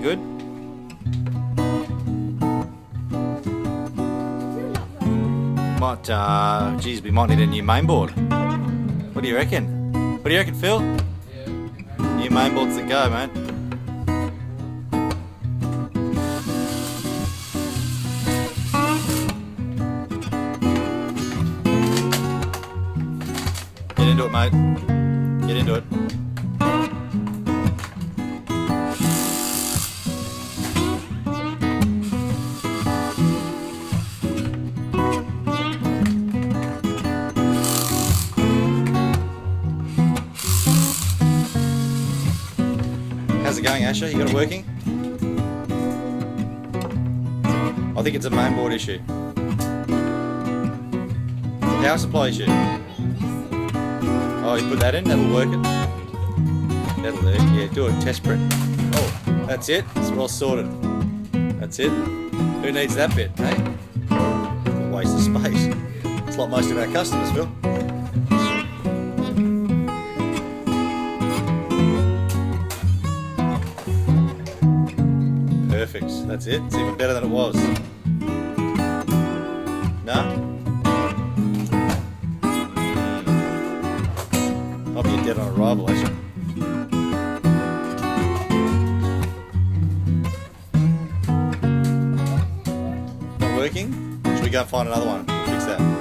good? Geez, we might need a new mainboard. What do you reckon? What do you reckon, Phil? New mainboard's the go, man. Get into it, mate. Get into it. How's it going, Asher? You got it working? I think it's a mainboard issue. Power supply issue. Oh, you put that in? That'll work it. That'll do. Yeah, do a test print. Oh, that's it. It's well sorted. That's it. Who needs that bit, eh? A waste of space. It's like most of our customers, Phil. Perfect. That's it. It's even better than it was. No? I'll be dead on arrival, actually. Not working? Should we go and find another one? Fix that.